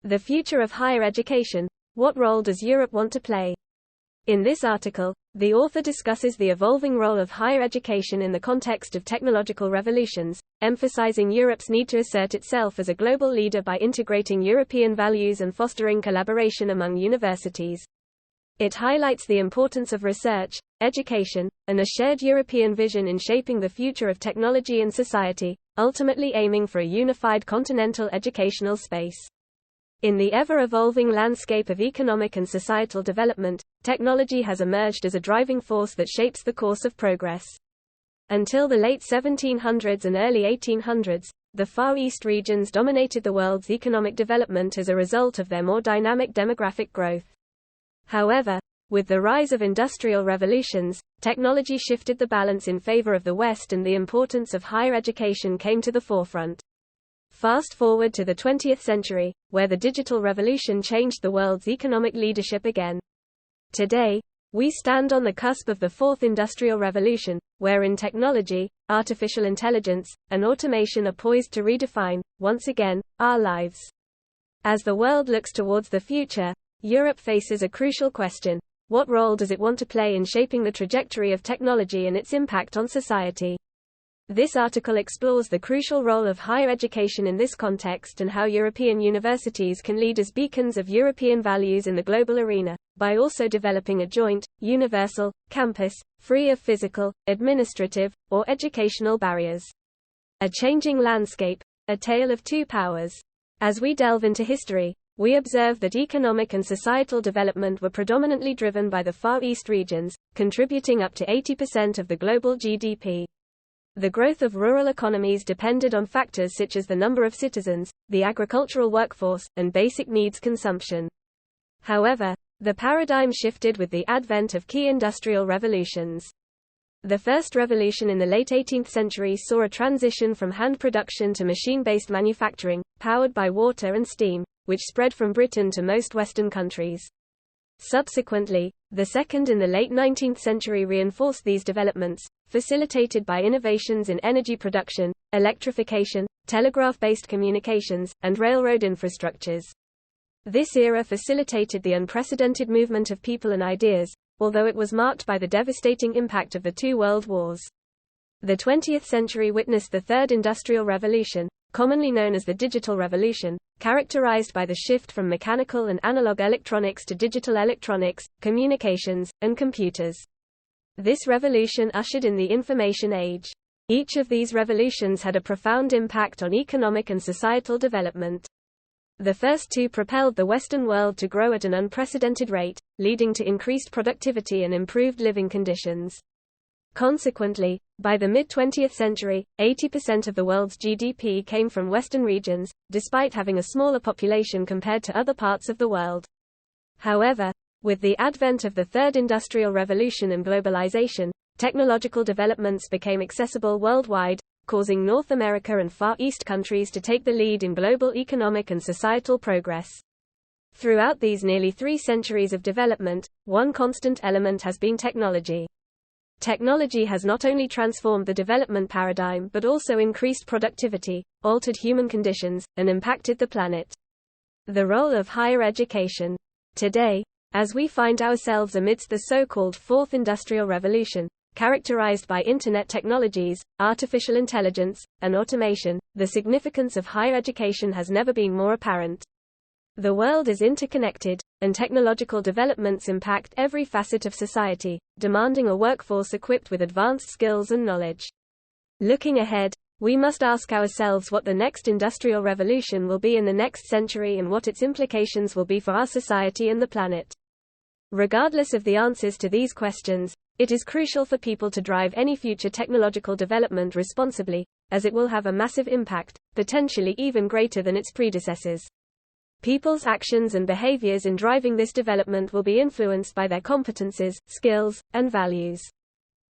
The future of higher education. What role does Europe want to play? In this article, the author discusses the evolving role of higher education in the context of technological revolutions, emphasizing Europe's need to assert itself as a global leader by integrating European values and fostering collaboration among universities. It highlights the importance of research, education, and a shared European vision in shaping the future of technology and society, ultimately aiming for a unified continental educational space. In the ever-evolving landscape of economic and societal development, technology has emerged as a driving force that shapes the course of progress. Until the late 1700s and early 1800s, the Far East regions dominated the world's economic development as a result of their more dynamic demographic growth. However, with the rise of industrial revolutions, technology shifted the balance in favor of the West and the importance of higher education came to the forefront. Fast forward to the 20th century, where the digital revolution changed the world's economic leadership again. Today, we stand on the cusp of the fourth industrial revolution, wherein technology, artificial intelligence, and automation are poised to redefine, once again, our lives. As the world looks towards the future, Europe faces a crucial question: what role does it want to play in shaping the trajectory of technology and its impact on society? This article explores the crucial role of higher education in this context and how European universities can lead as beacons of European values in the global arena, by also developing a joint, universal, campus, free of physical, administrative, or educational barriers. A changing landscape, a tale of two powers. As we delve into history, we observe that economic and societal development were predominantly driven by the Far East regions, contributing up to 80% of the global GDP. The growth of rural economies depended on factors such as the number of citizens, the agricultural workforce, and basic needs consumption. However, the paradigm shifted with the advent of key industrial revolutions. The first revolution in the late 18th century saw a transition from hand production to machine-based manufacturing, powered by water and steam, which spread from Britain to most Western countries. Subsequently, the second in the late 19th century reinforced these developments, facilitated by innovations in energy production, electrification, telegraph-based communications, and railroad infrastructures. This era facilitated the unprecedented movement of people and ideas, although it was marked by the devastating impact of the two world wars. The 20th century witnessed the Third Industrial Revolution, commonly known as the Digital Revolution, characterized by the shift from mechanical and analog electronics to digital electronics, communications, and computers. This revolution ushered in the information age. Each of these revolutions had a profound impact on economic and societal development. The first two propelled the Western world to grow at an unprecedented rate, leading to increased productivity and improved living conditions. Consequently, by the mid-20th century, 80% of the world's GDP came from Western regions, despite having a smaller population compared to other parts of the world. However, with the advent of the Third Industrial Revolution and globalisation, technological developments became accessible worldwide, causing North America and Far East countries to take the lead in global economic and societal progress. Throughout these nearly 3 centuries of development, one constant element has been technology. Technology has not only transformed the development paradigm but also increased productivity, altered human conditions, and impacted the planet. The role of higher education. Today, as we find ourselves amidst the so-called Fourth Industrial Revolution, characterized by Internet technologies, artificial intelligence, and automation, the significance of higher education has never been more apparent. The world is interconnected, and technological developments impact every facet of society, demanding a workforce equipped with advanced skills and knowledge. Looking ahead, we must ask ourselves what the next industrial revolution will be in the next century and what its implications will be for our society and the planet. Regardless of the answers to these questions, it is crucial for people to drive any future technological development responsibly, as it will have a massive impact, potentially even greater than its predecessors. People's actions and behaviors in driving this development will be influenced by their competences, skills, and values.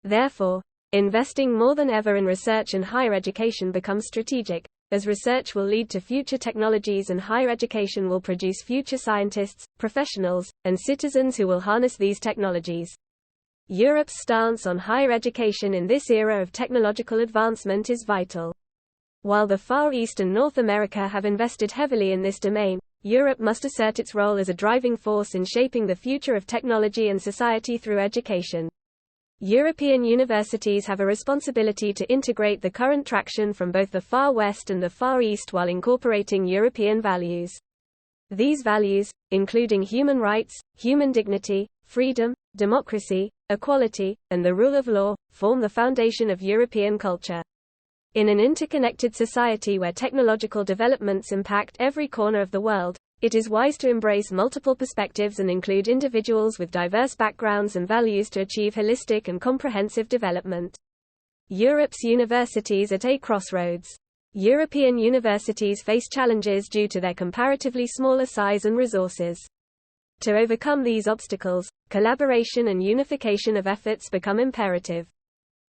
Therefore, investing more than ever in research and higher education becomes strategic, as research will lead to future technologies and higher education will produce future scientists, professionals, and citizens who will harness these technologies. Europe's stance on higher education in this era of technological advancement is vital. While the Far East and North America have invested heavily in this domain, Europe must assert its role as a driving force in shaping the future of technology and society through education. European universities have a responsibility to integrate the current traction from both the Far West and the Far East while incorporating European values. These values, including human rights, human dignity, freedom, democracy, equality, and the rule of law, form the foundation of European culture. In an interconnected society where technological developments impact every corner of the world, it is wise to embrace multiple perspectives and include individuals with diverse backgrounds and values to achieve holistic and comprehensive development. Europe's universities at a crossroads. European universities face challenges due to their comparatively smaller size and resources. To overcome these obstacles, collaboration and unification of efforts become imperative.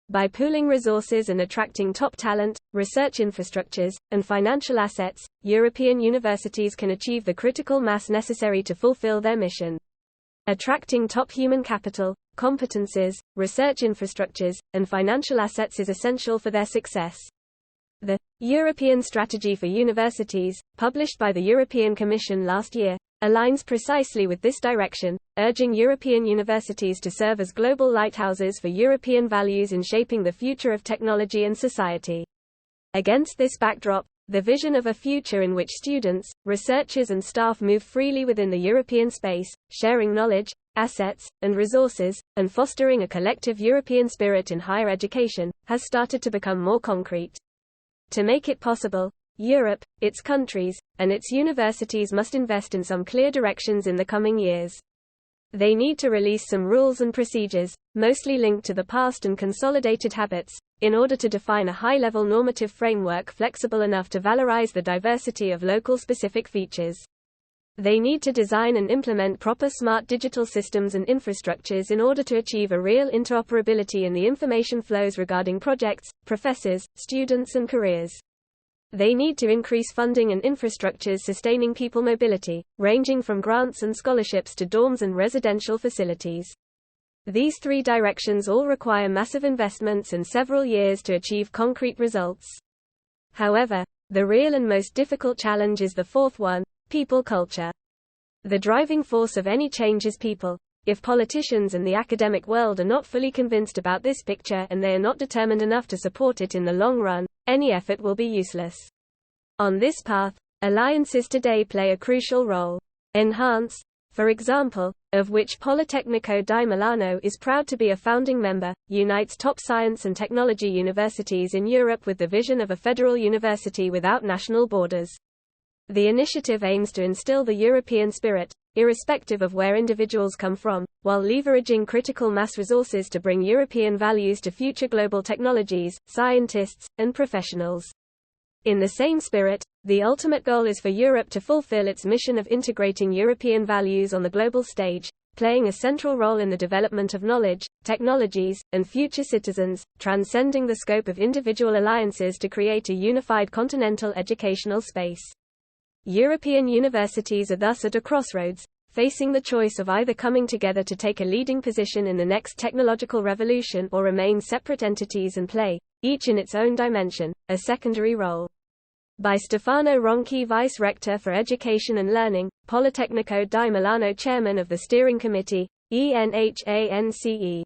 By pooling resources and attracting top talent, research infrastructures, and financial assets, European universities can achieve the critical mass necessary to fulfill their mission. Attracting top human capital, competences, research infrastructures, and financial assets is essential for their success. The European Strategy for Universities, published by the European Commission last year, aligns precisely with this direction, urging European universities to serve as global lighthouses for European values in shaping the future of technology and society. Against this backdrop, the vision of a future in which students, researchers and staff move freely within the European space, sharing knowledge, assets, and resources, and fostering a collective European spirit in higher education, has started to become more concrete. To make it possible, Europe, its countries, and its universities must invest in some clear directions in the coming years. They need to release some rules and procedures, mostly linked to the past and consolidated habits, in order to define a high-level normative framework flexible enough to valorize the diversity of local specific features. They need to design and implement proper smart digital systems and infrastructures in order to achieve a real interoperability in the information flows regarding projects, professors, students and careers. They need to increase funding and infrastructures sustaining people mobility, ranging from grants and scholarships to dorms and residential facilities. These three directions all require massive investments and several years to achieve concrete results. However, the real and most difficult challenge is the fourth one: people culture. The driving force of any change is people. If politicians and the academic world are not fully convinced about this picture and they are not determined enough to support it in the long run, any effort will be useless. On this path, alliances today play a crucial role. Enhance, for example, of which Politecnico di Milano is proud to be a founding member, unites top science and technology universities in Europe with the vision of a federal university without national borders. The initiative aims to instill the European spirit, irrespective of where individuals come from, while leveraging critical mass resources to bring European values to future global technologies, scientists, and professionals. In the same spirit, the ultimate goal is for Europe to fulfill its mission of integrating European values on the global stage, playing a central role in the development of knowledge, technologies, and future citizens, transcending the scope of individual alliances to create a unified continental educational space. European universities are thus at a crossroads, facing the choice of either coming together to take a leading position in the next technological revolution or remain separate entities and play, each in its own dimension, a secondary role. By Stefano Ronchi, Vice Rector for Education and Learning, Politecnico di Milano Chairman of the Steering Committee, ENHANCE.